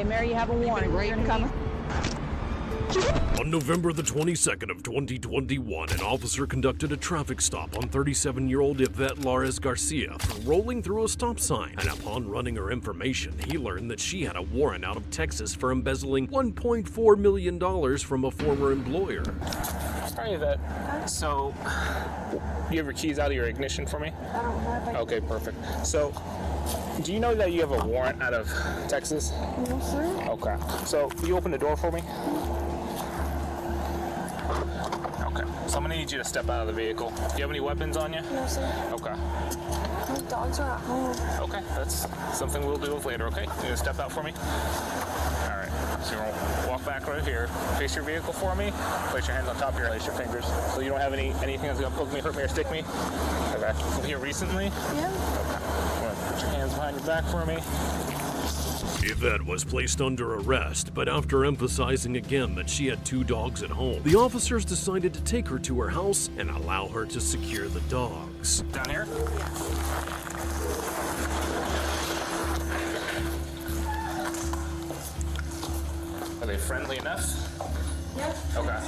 Okay, Mary, you have a warrant. You're gonna come. On November the 22nd of 2021, an officer conducted a traffic stop on 37-year-old Yvette Lares Garcia for rolling through a stop sign. And upon running her information, he learned that she had a warrant out of Texas for embezzling $1.4 million from a former employer. Hi, Yvette. So, you have your keys out of your ignition for me? I don't have it. Okay, perfect. So, do you know that you have a warrant out of Texas? No, sir. Okay. So, can you open the door for me? Okay. So, I'm gonna need you to step out of the vehicle. Do you have any weapons on you? No, sir. Okay. My dogs are at home. Okay, that's something we'll deal with later, okay? You gonna step out for me? All right. So, you're gonna walk back right here. Face your vehicle for me. Place your hands on top of your, place your fingers. So you don't have anything that's gonna poke me, hurt me, or stick me? Okay. From here recently? Yeah. Put your hands behind your back for me. Yvette was placed under arrest, but after emphasizing again that she had 2 dogs at home, the officers decided to take her to her house and allow her to secure the dogs. Down here? Are they friendly enough? Yeah. Okay.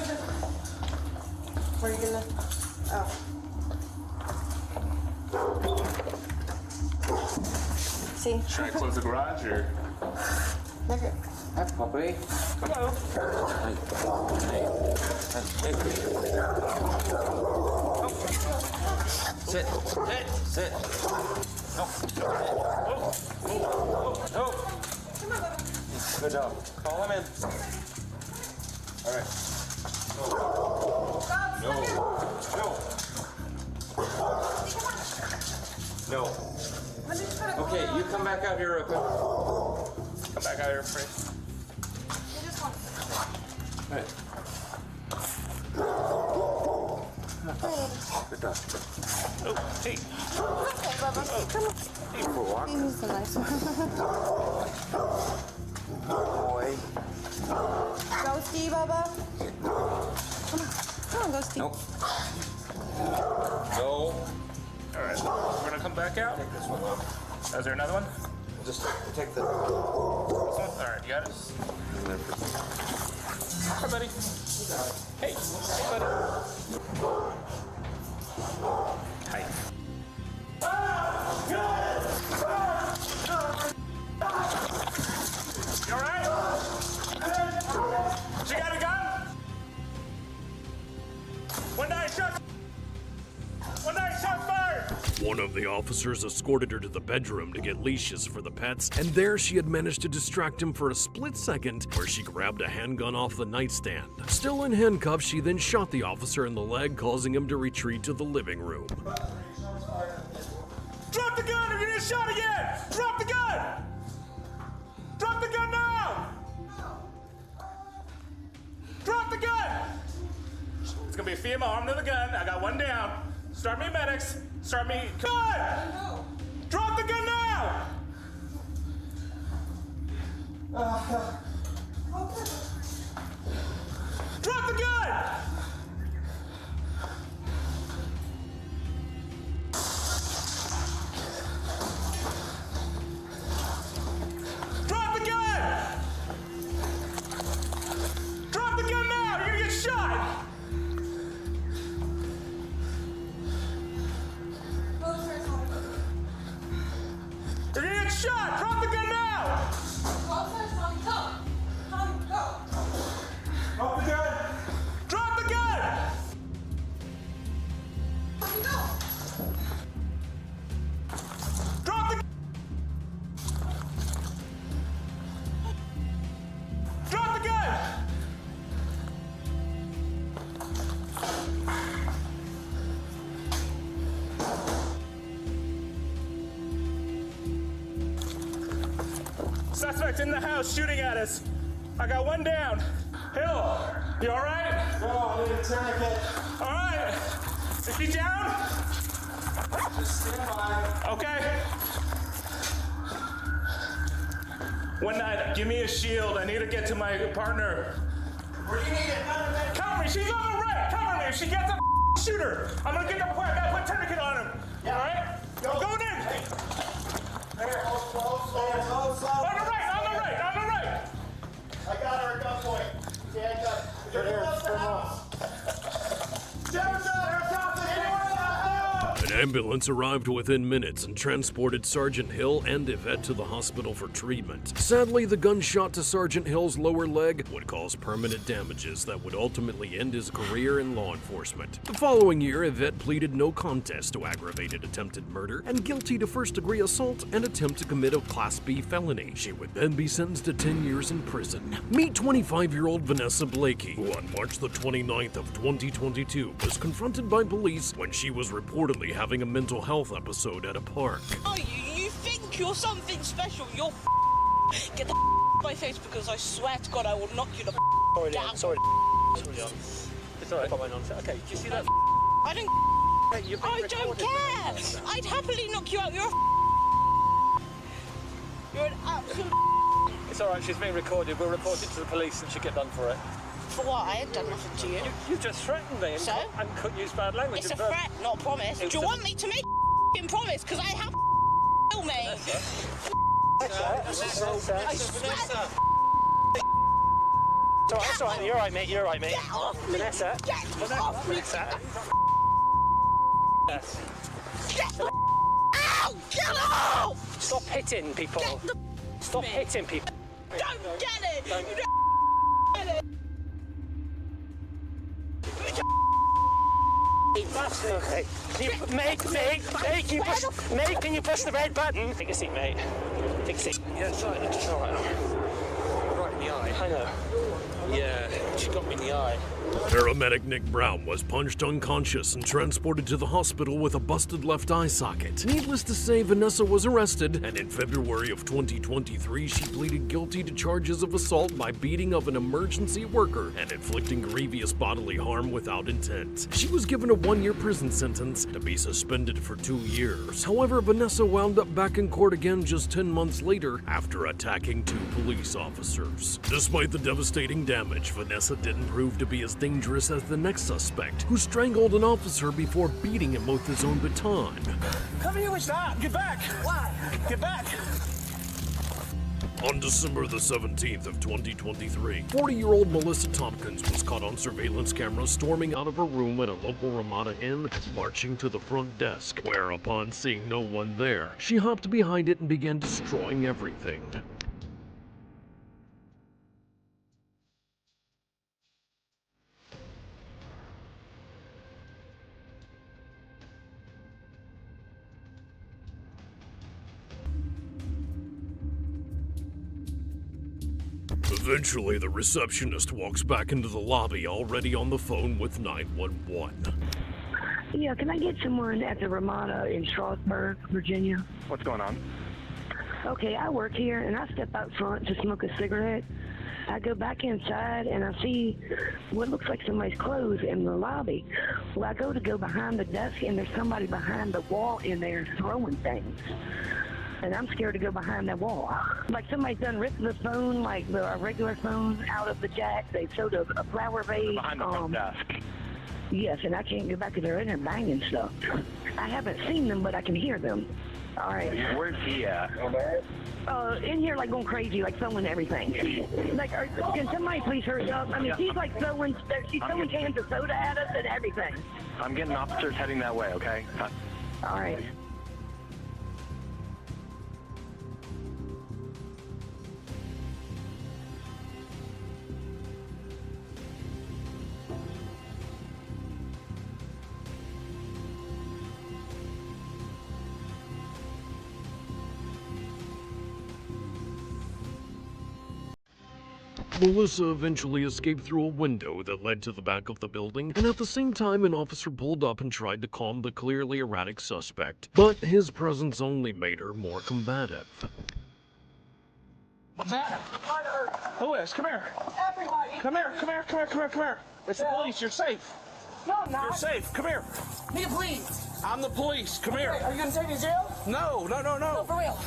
Where are you gonna? Oh. See? Should I close the garage or? Look at. Hi, puppy. Hello. Sit. Sit. No. No. Good job. Call him in. All right. No. Okay, you come back out here real quick. Come back out here, please. All right. Good dog. Oh, hey. Okay, Bubba. Come on. Hey, for a walk. He's a nice one. Boy. Ghosty, Bubba. Come on, Ghosty. Nope. No. All right, we're gonna come back out. Take this one off. Is there another one? Just take the. This one? All right, you got it. Hi, buddy. Hey, buddy. Hi. You all right? She got a gun? One night shot fired. One of the officers escorted her to the bedroom to get leashes for the pets, and there she had managed to distract him for a split second where she grabbed a handgun off the nightstand. Still in handcuffs, she then shot the officer in the leg, causing him to retreat to the living room. Drop the gun or you're gonna get shot again! Drop the gun! Drop the gun now! Drop the gun! It's gonna be a female armed with a gun. I got one down. Start me medics. Start me. Gun! Drop the gun now! Drop the gun! Drop the gun! Drop the gun now! You're gonna get shot! You're gonna get shot! Drop the gun now! Drop the gun! Drop the gun! Drop the Drop the gun! Suspect in the house shooting at us. I got one down. Hill, you all right? No, I need a tourniquet. All right. Is he down? Just stand by. Okay. One night, give me a shield. I need to get to my partner. Where do you need it? Cover me. She's on the right. Cover me. If she gets a shooter, I'm gonna get the point. I gotta put tourniquet on him. Yeah. All right? Go in. There, close. On the right. On the right. On the right. An ambulance arrived within minutes and transported Sergeant Hill and Yvette to the hospital for treatment. Sadly, the gunshot to Sergeant Hill's lower leg would cause permanent damages that would ultimately end his career in law enforcement. The following year, Yvette pleaded no contest to aggravated attempted murder and guilty to first-degree assault and attempt to commit a Class B felony. She would then be sentenced to 10 years in prison. Meet 25-year-old Vanessa Blakey, who on March the 29th of 2022 was confronted by police when she was reportedly having a mental health episode at a park. Oh, you think you're something special? You're get the my face, because I swear to God I will knock you the down. Sorry. It's alright. Okay, do you see that? I don't care. I'd happily knock you out. You're an absolute. It's alright, she's being recorded. We'll report it to the police and she'll get done for it. For what? I ain't done nothing to you. You just threatened me and couldn't use bad language. It's a threat, not a promise. Do you want me to make a promise? Because I have to kill me. It's alright, you're alright, mate. You're alright, mate. Get off me. Vanessa. Get off me. Yes. Get ow! Get off! Stop hitting people. Stop hitting people. Don't get it. You don't get it. Okay. Can you push the red button? Take a seat, mate. Take a seat. Yeah, it's alright. It's alright. Right in the eye. I know. Yeah, she got me in the eye. Paramedic Nick Brown was punched unconscious and transported to the hospital with a busted left eye socket. Needless to say, Vanessa was arrested, and in February of 2023, she pleaded guilty to charges of assault by beating of an emergency worker and inflicting grievous bodily harm without intent. She was given a 1-year prison sentence to be suspended for 2 years. However, Vanessa wound up back in court again just 10 months later after attacking 2 police officers. Despite the devastating damage, Vanessa didn't prove to be as dangerous as the next suspect, who strangled an officer before beating him with his own baton. Come here, stop! Get back! Why? Get back! On December the 17th of 2023, 40-year-old Melissa Tompkins was caught on surveillance camera storming out of her room at a local Ramada Inn, marching to the front desk, where upon seeing no one there, she hopped behind it and began destroying everything. Eventually, the receptionist walks back into the lobby, already on the phone with 911. Yeah, can I get someone at the Ramada in Strasburg, Virginia? What's going on? Okay, I work here, and I step out front to smoke a cigarette. I go back inside, and I see what looks like somebody's clothes in the lobby. Well, I go behind the desk, and there's somebody behind the wall in there throwing things. And I'm scared to go behind that wall. Like somebody's done ripped the phone, like a regular phone, out of the jack. They showed a flower vase. Behind the front desk. Yes, and I can't go back because they're in there banging stuff. I haven't seen them, but I can hear them. All right. Where's he at? In here, like going crazy, like throwing everything. Like, can somebody please hurry up? I mean, she's like throwing cans of soda at us and everything. I'm getting officers heading that way, okay? All right. Melissa eventually escaped through a window that led to the back of the building, and at the same time an officer pulled up and tried to calm the clearly erratic suspect, but his presence only made her more combative. What's that? Who is? Come here. Everybody. Come here. It's the police. You're safe. No, I'm not. You're safe. Come here. Me, please. I'm the police. Come here. Are you gonna take me to jail? No. No, for real.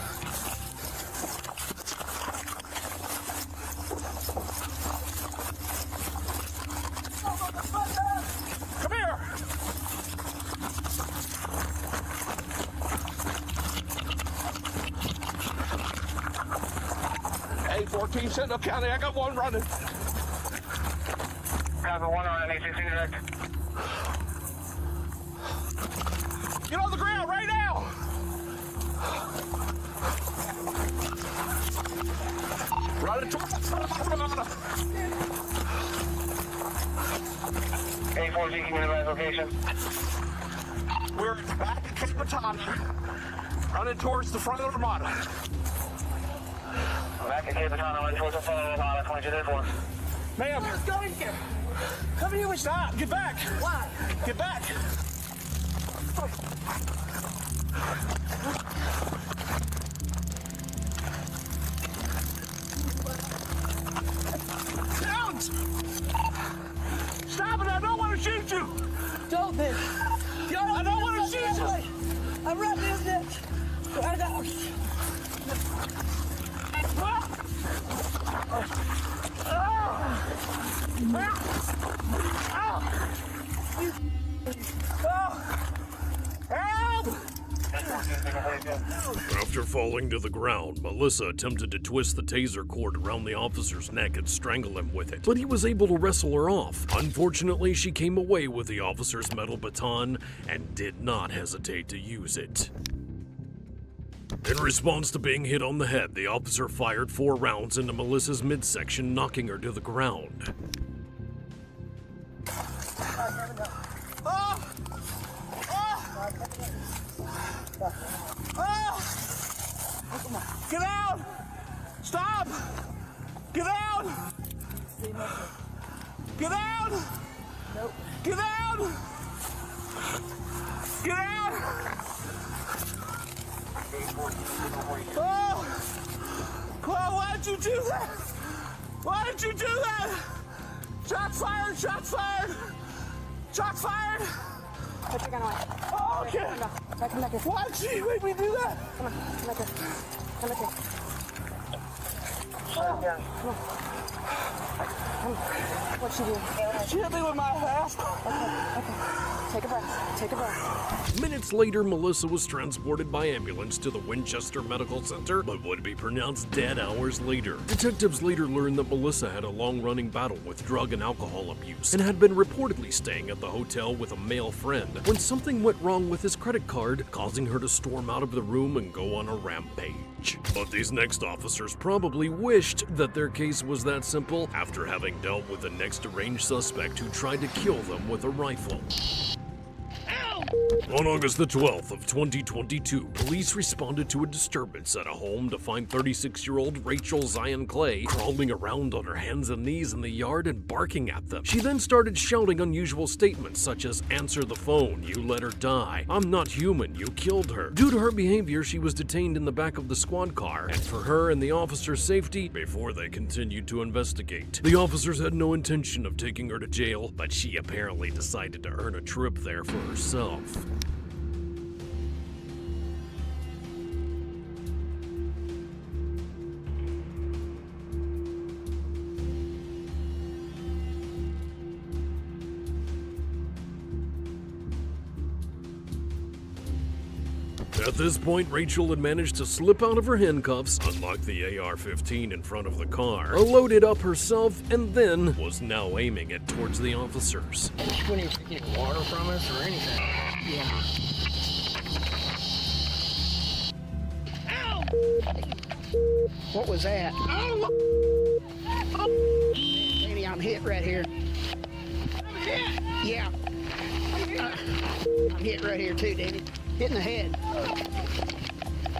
Come here. Hey, 14 Sentinel County. I got one running. Copy 1 on an 816 direct. Get on the ground right now! Run it towards the front of the road. 814, can you advise location? We're back at Cape Matana, running towards the front of the Ramada. Back at Cape Matana, running towards the front of the Ramada, 2234. Ma'am, let's go in here. Come here, stop. Get back. Why? Get back. Down! Stop it, I don't want to shoot you! Don't then. I don't want to shoot you! I'm right this neck. Right out. After falling to the ground, Melissa attempted to twist the taser cord around the officer's neck and strangle him with it, but he was able to wrestle her off. Unfortunately, she came away with the officer's metal baton and did not hesitate to use it. In response to being hit on the head, the officer fired 4 rounds into Melissa's midsection, knocking her to the ground. Get out! Stop! Get out! Get out! Nope. Get out! Get out! Oh! Chloe, why did you do that? Why did you do that? Shots fired! Shots fired! Shots fired! Put your gun away. Oh, okay. Come back here. Why did you make me do that? Come on. Come back here. Come back here. Come on. What you doing? She hit me with my ass. Okay. Take a breath. Take a breath. Minutes later, Melissa was transported by ambulance to the Winchester Medical Center, but would be pronounced dead hours later. Detectives later learned that Melissa had a long-running battle with drug and alcohol abuse and had been reportedly staying at the hotel with a male friend when something went wrong with his credit card, causing her to storm out of the room and go on a rampage. But these next officers probably wished that their case was that simple after having dealt with the next deranged suspect who tried to kill them with a rifle. On August the 12th of 2022, police responded to a disturbance at a home to find 36-year-old Rachel Zion Clay crawling around on her hands and knees in the yard and barking at them. She then started shouting unusual statements such as, "Answer the phone, you let her die. I'm not human, you killed her." Due to her behavior, she was detained in the back of the squad car, and for her and the officer's safety, before they continued to investigate. The officers had no intention of taking her to jail, but she apparently decided to earn a trip there for herself. At this point, Rachel had managed to slip out of her handcuffs, unlock the AR-15 in front of the car, loaded up herself, and then was now aiming it towards the officers. When you get water from us or anything. Yeah. Ow! What was that? Oh! Danny, I'm hit right here. I'm hit? Yeah. I'm hit right here too, Danny. Hit in the head.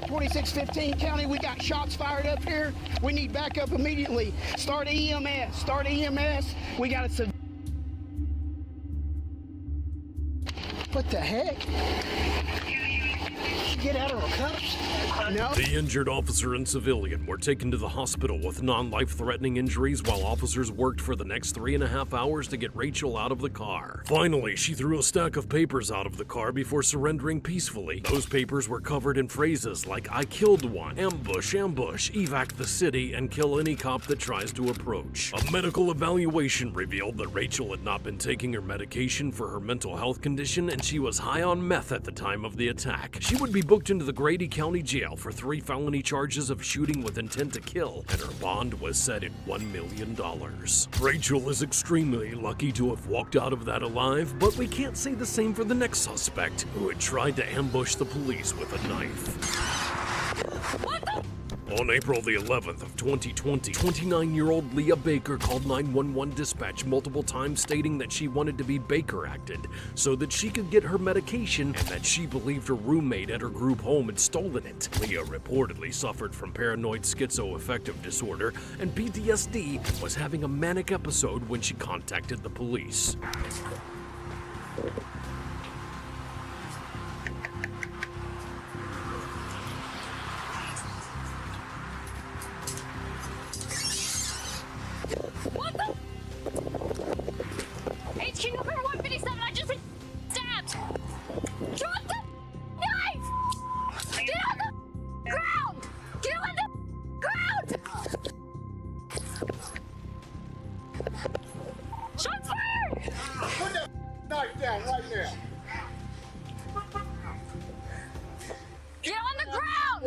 2615 County, we got shots fired up here. We need backup immediately. Start EMS. Start EMS. We got a... What the heck? Get out of her cuffs? No. The injured officer and civilian were taken to the hospital with non-life-threatening injuries while officers worked for the next 3.5 hours to get Rachel out of the car. Finally, she threw a stack of papers out of the car before surrendering peacefully. Those papers were covered in phrases like, "I killed one," "ambush, ambush," "evac the city," and "kill any cop that tries to approach." A medical evaluation revealed that Rachel had not been taking her medication for her mental health condition and she was high on meth at the time of the attack. She would be booked into the Grady County Jail for 3 felony charges of shooting with intent to kill, and her bond was set at $1 million. Rachel is extremely lucky to have walked out of that alive, but we can't say the same for the next suspect, who had tried to ambush the police with a knife. On April the 11th of 2020, 29-year-old Leah Baker called 911 dispatch multiple times stating that she wanted to be Baker-acted so that she could get her medication and that she believed her roommate at her group home had stolen it. Leah reportedly suffered from paranoid schizoaffective disorder and PTSD and was having a manic episode when she contacted the police. What the? HQ number 157, I just been stabbed! Drop the knife! Get on the ground! Get on the ground! Shots fired! Put that knife down right now. Get on the ground!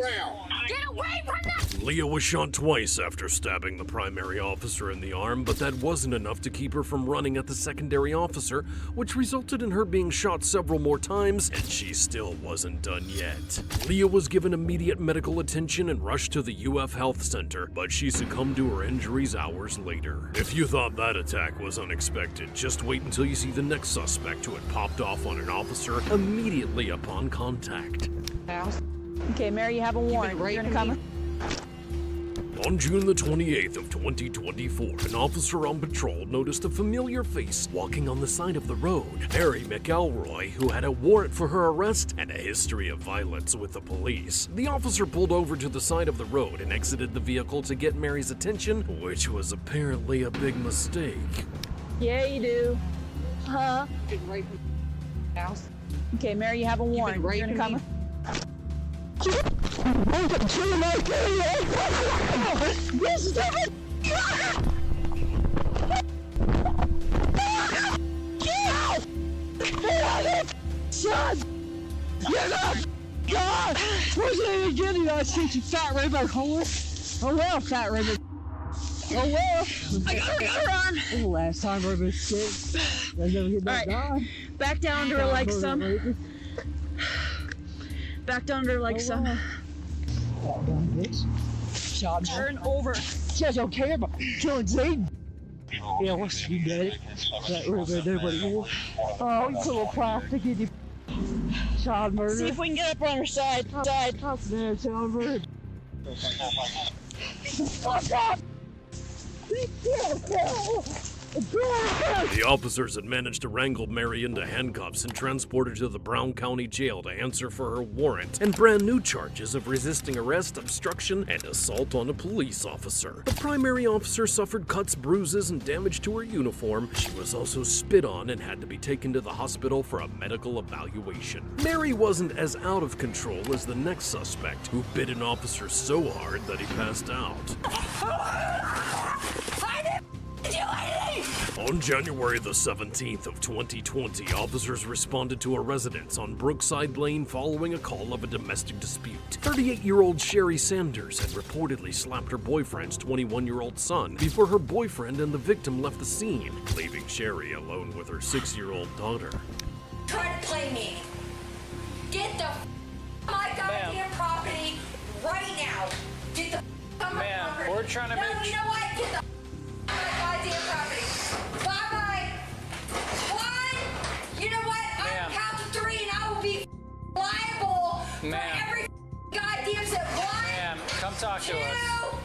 Get away from that! Leah was shot twice after stabbing the primary officer in the arm, but that wasn't enough to keep her from running at the secondary officer, which resulted in her being shot several more times, and she still wasn't done yet. Leah was given immediate medical attention and rushed to the UF Health Center, but she succumbed to her injuries hours later. If you thought that attack was unexpected, just wait until you see the next suspect who had popped off on an officer immediately upon contact. Okay, Mary, you have a warrant. You're gonna come. On June the 28th of 2024, an officer on patrol noticed a familiar face walking on the side of the road. Mary McElroy, who had a warrant for her arrest and a history of violence with the police. The officer pulled over to the side of the road and exited the vehicle to get Mary's attention, which was apparently a big mistake. Yeah, you do. Huh? Okay, Mary, you have a warrant. You're gonna come. Son! Get up! God! Where's it getting? I see you fat river. Oh well, fat river. Oh well. I got her arm. Oh, last time I was sick. I never get that done. Back down to her like some. Back down to her like some. Turn over. She doesn't care about killing Zayden. Yeah, what's you dead? That river, nobody will. Oh, you put a plastic in your child murder. See if we can get up on her side. That's there, child murder. Fuck up! The officers had managed to wrangle Mary into handcuffs and transport her to the Brown County Jail to answer for her warrant and brand new charges of resisting arrest, obstruction, and assault on a police officer. The primary officer suffered cuts, bruises, and damage to her uniform. She was also spit on and had to be taken to the hospital for a medical evaluation. Mary wasn't as out of control as the next suspect, who bit an officer so hard that he passed out. On January the 17th of 2020, officers responded to a residence on Brookside Lane following a call of a domestic dispute. 38-year-old Sherry Sanders had reportedly slapped her boyfriend's 21-year-old son before her boyfriend and the victim left the scene, leaving Sherry alone with her 6-year-old daughter. Try to play me. Get the my goddamn property right now. Get the on my property. We're trying to make. No, you know what? Get the my goddamn property. Bye-bye. One. You know what? I'll count to 3 and I will be liable for every goddamn set. 1. Ma'am, come talk to us.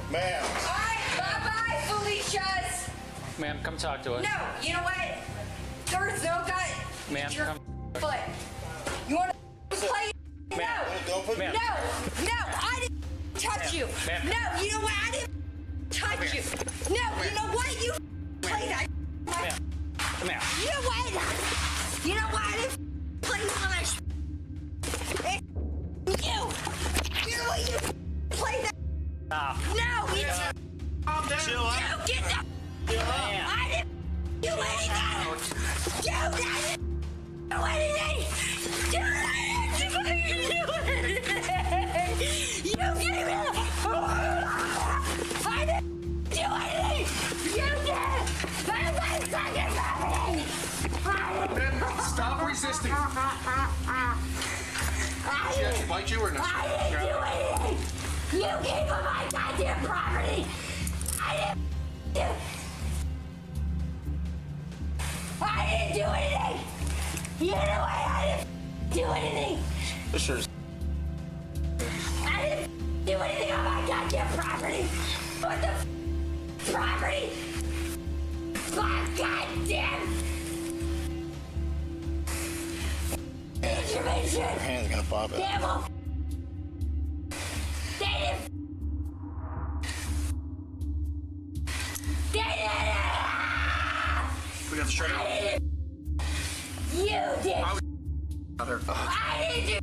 2. Ma'am. All right. Bye-bye, Felicia's. Ma'am, come talk to us. No, you know what? There's no guy. Ma'am, your come. foot. You want to play? No. Don't put Ma'am. No, I didn't touch you. Ma'am. No, you know what? I didn't touch you. No, you know what? You play that. Ma'am. Ma'am. You know what? You know what? I didn't play on that. It's you. You know what? You play that. Stop. No, it's Chill out. you. Get that. I didn't do anything. You didn't do anything. You didn't do anything. she actually bite you or no? I didn't do anything. You gave up my goddamn property. I didn't do anything. You know I didn't do anything. For sure. I didn't do anything on my goddamn property. What the property? Fuck, goddamn. Information. Your hand's gonna pop out. Damn them. They didn't. They didn't. We got the shirt out. You did. I didn't do.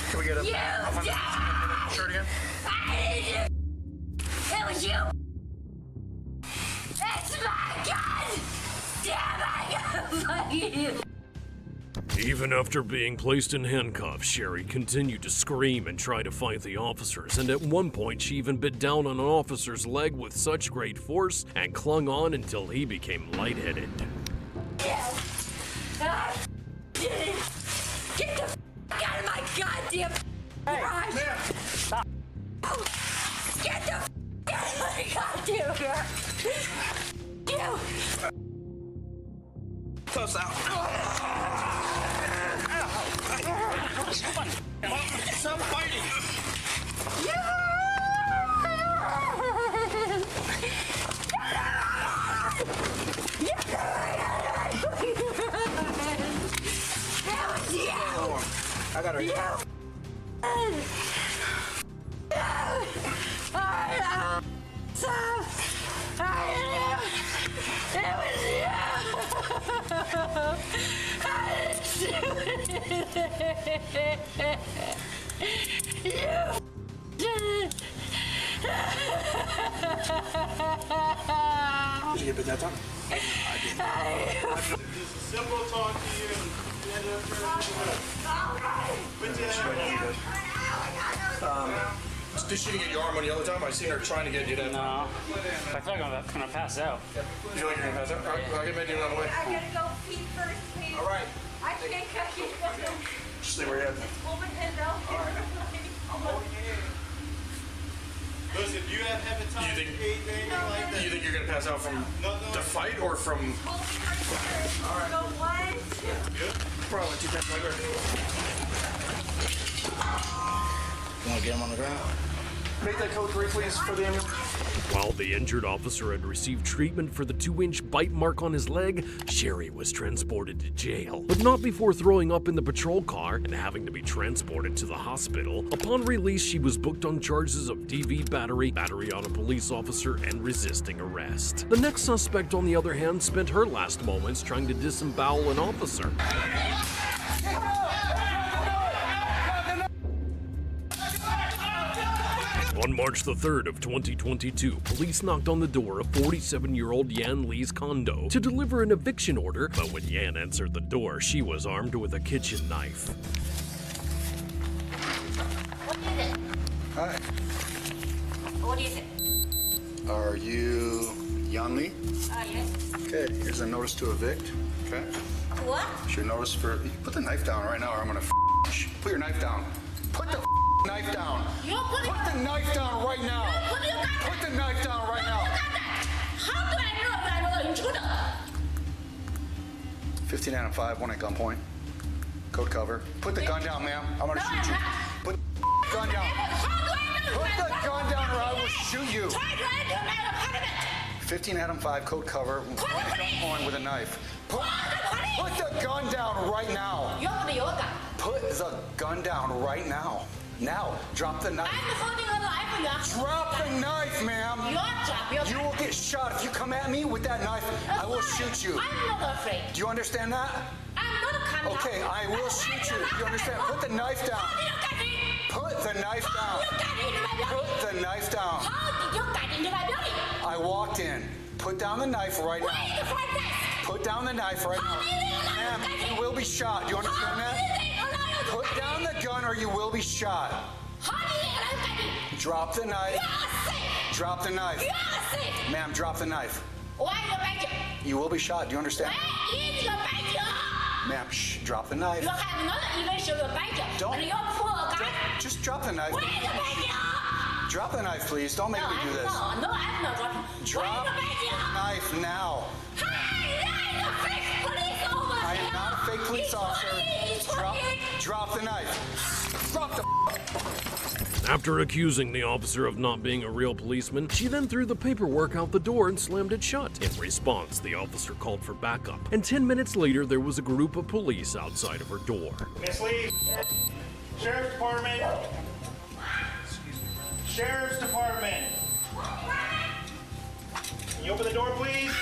Can we get a You did. shirt again? I didn't do. It was you. It's my gun. Damn, I gotta fuck you. Even after being placed in handcuffs, Sherry continued to scream and try to fight the officers, and at one point she even bit down on an officer's leg with such great force and clung on until he became lightheaded. Get the fuck out of my goddamn garage! Man, stop. Get the fuck out of my goddamn garage! You! Close out. Stop fighting. I got her. Did you get bit that time? I did. It's a simple talk to you. Did she get your arm on the other time? I seen her trying to get you to. No. I feel like I'm gonna pass out. You feel like you're gonna pass out? All right, I'll get Mandy on the way. I gotta go feet first, please. All right. I can't cut you. Just stay where you're at. Hold my head out. Listen, do you have hepatitis You think- A, anything like that? You think you're gonna pass out from the fight or from? All right. Go 1, 2. Probably 2 times like her. You wanna get him on the ground? Make that code 3, please, for the ambulance. While the injured officer had received treatment for the 2-inch bite mark on his leg, Sherry was transported to jail, but not before throwing up in the patrol car and having to be transported to the hospital. Upon release, she was booked on charges of DV battery, battery on a police officer, and resisting arrest. The next suspect, on the other hand, spent her last moments trying to disembowel an officer. On March the 3rd of 2022, police knocked on the door of 47-year-old Yan Lee's condo to deliver an eviction order, but when Yan answered the door, she was armed with a kitchen knife. What is it? Hi. What is it? Are you Yan Lee? Yes. Okay, here's a notice to evict. Okay? What? It's your notice for. You put the knife down right now, or I'm gonna. Put your knife down. Put the knife down. You put it. Put the knife down right now. Put the knife down right now. How do I know you're an intruder? 15 out of 5, 1 at gunpoint. Code cover. Put the gun down, ma'am. I'm gonna shoot you. Put the gun down. How do I know? Put the gun down, or I will shoot you. Try to enter my apartment. 15 Adam 5 code cover. 1 at gunpoint with a knife. Put the gun down right now. Put the gun down right now. Now, drop the knife. I'm holding a knife. Drop the knife, ma'am. You will get shot if you come at me with that knife. I will shoot you. I'm not afraid. Do you understand that? I'm not coming. Okay, I will shoot you. You understand? Put the knife down. Put the knife down. Put the knife down. How did you get into my building? I walked in. Put down the knife right Where is now. the front desk? Put down the knife right now. Ma'am, you will be shot. Do you understand that? Put down the gun or you will be shot. Drop the knife. Drop the knife. Ma'am, drop the knife. You will be shot. Do you understand? Where is your badge? Ma'am, shh, drop the knife. You have not even shown your badge. Don't. And your poor Just drop the knife. Drop the knife, please. Don't make me do this. No, I'm not dropping. Drop the knife now. I am not a fake police officer. Drop the knife. Drop the. After accusing the officer of not being a real policeman, she then threw the paperwork out the door and slammed it shut. In response, the officer called for backup, and 10 minutes later there was a group of police outside of her door. Miss Lee, Sheriff's Department. Sheriff's Department. Can you open the door, please?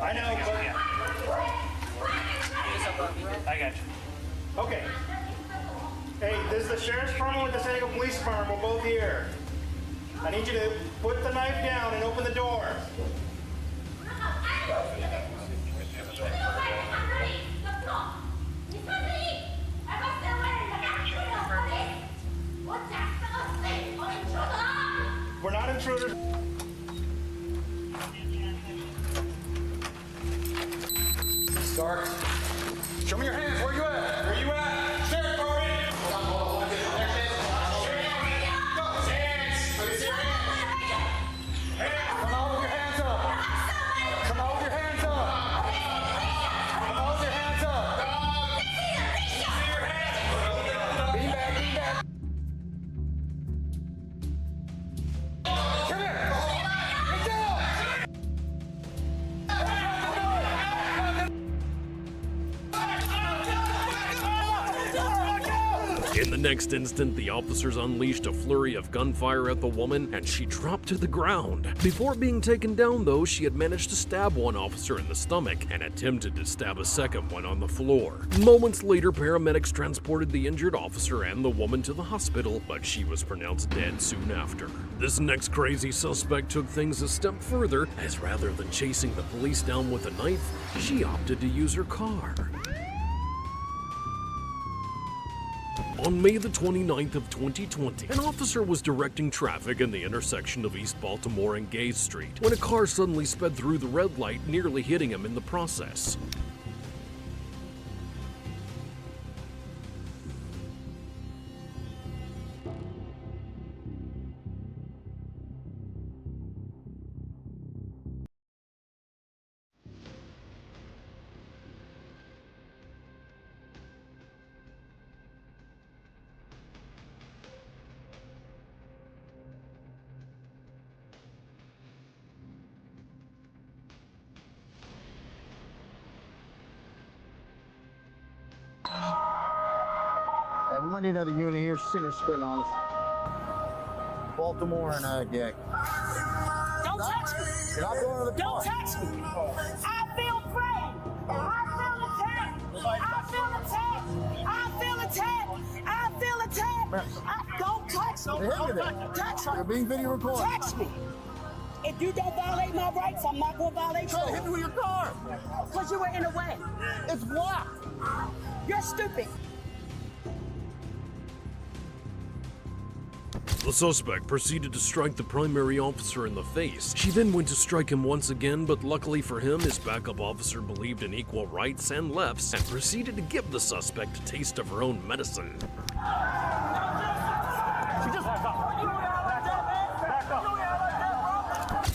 I know, but... I got you. Okay. Hey, this is the Sheriff's Department with the San Diego Police Department. We're both here. I need you to put the knife down and open the door. We're not intruders. Start. Show me your hands. Where you at? Where you at? Sheriff Department. Come out with your hands up. Come out with your hands up. Come out with your hands up. Bean back, bean back. Come here. Get down. In the next instant, the officers unleashed a flurry of gunfire at the woman, and she dropped to the ground. Before being taken down, though, she had managed to stab one officer in the stomach and attempted to stab a second one on the floor. Moments later, paramedics transported the injured officer and the woman to the hospital, but she was pronounced dead soon after. This next crazy suspect took things a step further, as rather than chasing the police down with a knife, she opted to use her car. On May the 29th of 2020, an officer was directing traffic in the intersection of East Baltimore and Gay Street when a car suddenly sped through the red light, nearly hitting him in the process. We might need another unit here, sitting spitting on us. Baltimore and Dick. Don't touch me! You're not going to the Don't touch me! I feel afraid! I feel attacked! I feel attacked! I feel attacked! Don't touch me! Touch me! You're being video recorded. Touch me! If you don't violate my rights, I'm not going to violate yours. Hit me with your car. Because you were in the way. It's blocked. You're stupid. The suspect proceeded to strike the primary officer in the face. She then went to strike him once again, but luckily for him, his backup officer believed in equal rights and lefts and proceeded to give the suspect a taste of her own medicine. She just back up. Back up.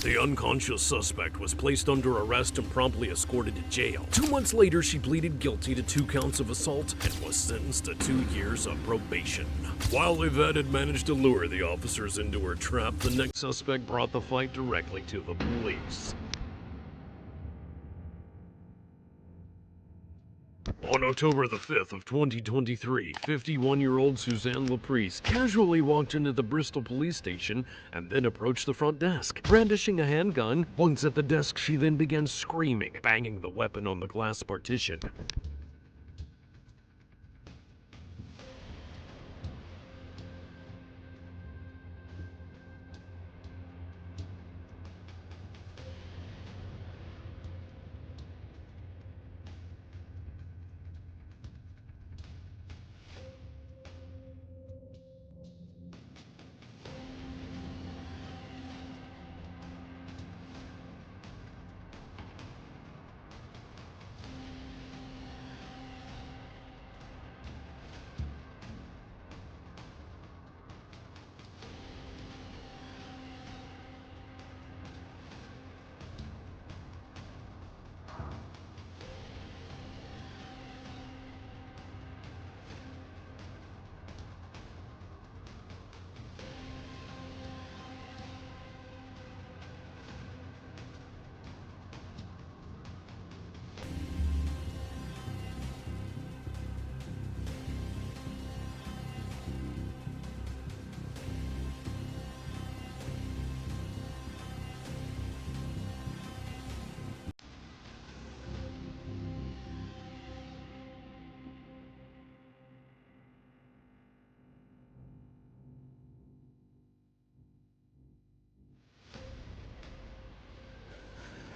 The unconscious suspect was placed under arrest and promptly escorted to jail. 2 months later, she pleaded guilty to 2 counts of assault and was sentenced to 2 years of probation. While Yvette had managed to lure the officers into her trap, the next suspect brought the fight directly to the police. On October the 5th of 2023, 51-year-old Suzanne Laprise casually walked into the Bristol police station and then approached the front desk. Brandishing a handgun, once at the desk she then began screaming, banging the weapon on the glass partition.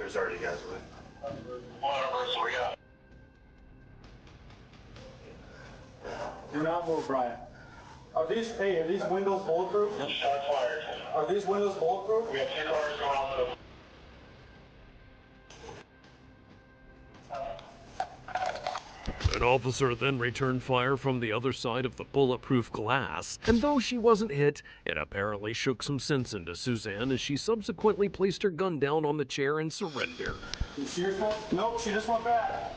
There's already guys with. Do not move, Brian. Are these windows bulletproof? Yep. Shots fired. Are these windows bulletproof? We have 2 cars going on to the... An officer then returned fire from the other side of the bulletproof glass, and though she wasn't hit, it apparently shook some sense into Suzanne as she subsequently placed her gun down on the chair and surrendered. Nope, she just went back.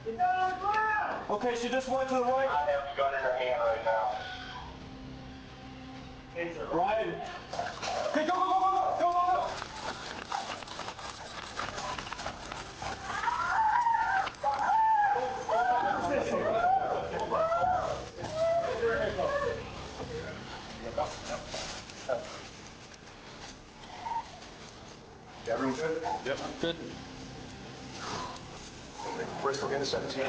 Get down on the ground! Okay, she just went to the right. I have a gun in her hand right now. Brian. Okay, go, go, go, go, go, go, go! Everyone good? Yep, good. Bristol in 17.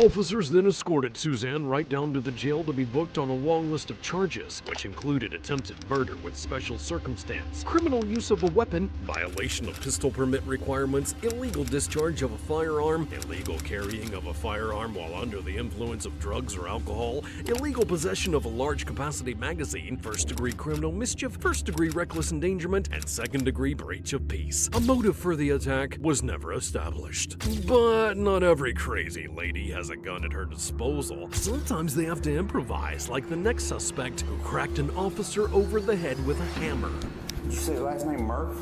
Officers then escorted Suzanne right down to the jail to be booked on a long list of charges, which included attempted murder with special circumstance, criminal use of a weapon, violation of pistol permit requirements, illegal discharge of a firearm, illegal carrying of a firearm while under the influence of drugs or alcohol, illegal possession of a large capacity magazine, first-degree criminal mischief, first-degree reckless endangerment, and second-degree breach of peace. A motive for the attack was never established. But not every crazy lady has a gun at her disposal. Sometimes they have to improvise, like the next suspect who cracked an officer over the head with a hammer. Did you say his last name Murph?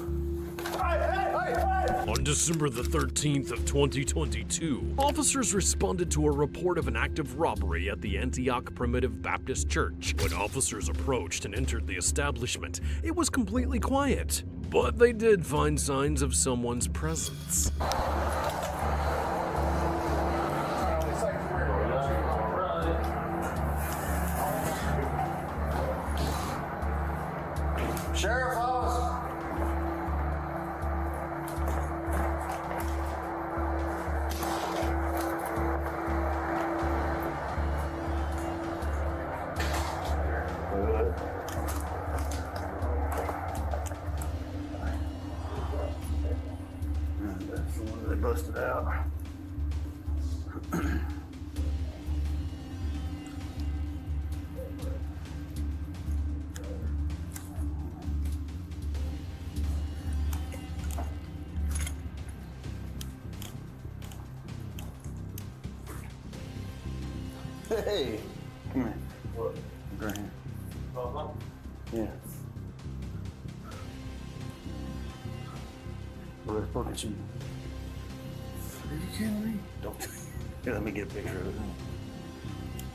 On December the 13th of 2022, officers responded to a report of an active robbery at the Antioch Primitive Baptist Church. When officers approached and entered the establishment, it was completely quiet, but they did find signs of someone's presence. Sheriff House! That's the one they busted out. Hey! Come here. What? Right here. Yeah. Let's look at you. Are you kidding me? Don't. Here, let me get a picture of it.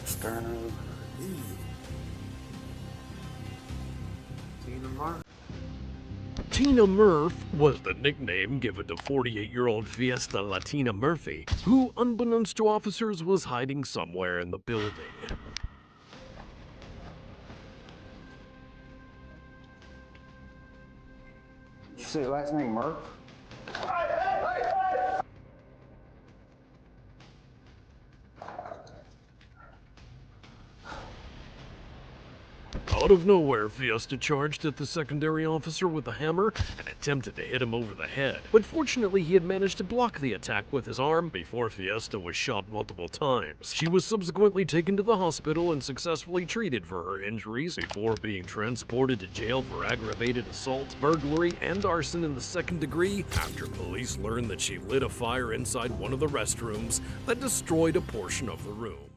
Sterno. Tina Murph was the nickname given to 48-year-old Fiesta Latina Murphy, who, unbeknownst to officers, was hiding somewhere in the building. Did you say last name Murph? Out of nowhere, Fiesta charged at the secondary officer with a hammer and attempted to hit him over the head. But fortunately, he had managed to block the attack with his arm before Fiesta was shot multiple times. She was subsequently taken to the hospital and successfully treated for her injuries before being transported to jail for aggravated assault, burglary, and arson in the second degree after police learned that she lit a fire inside one of the restrooms that destroyed a portion of the room.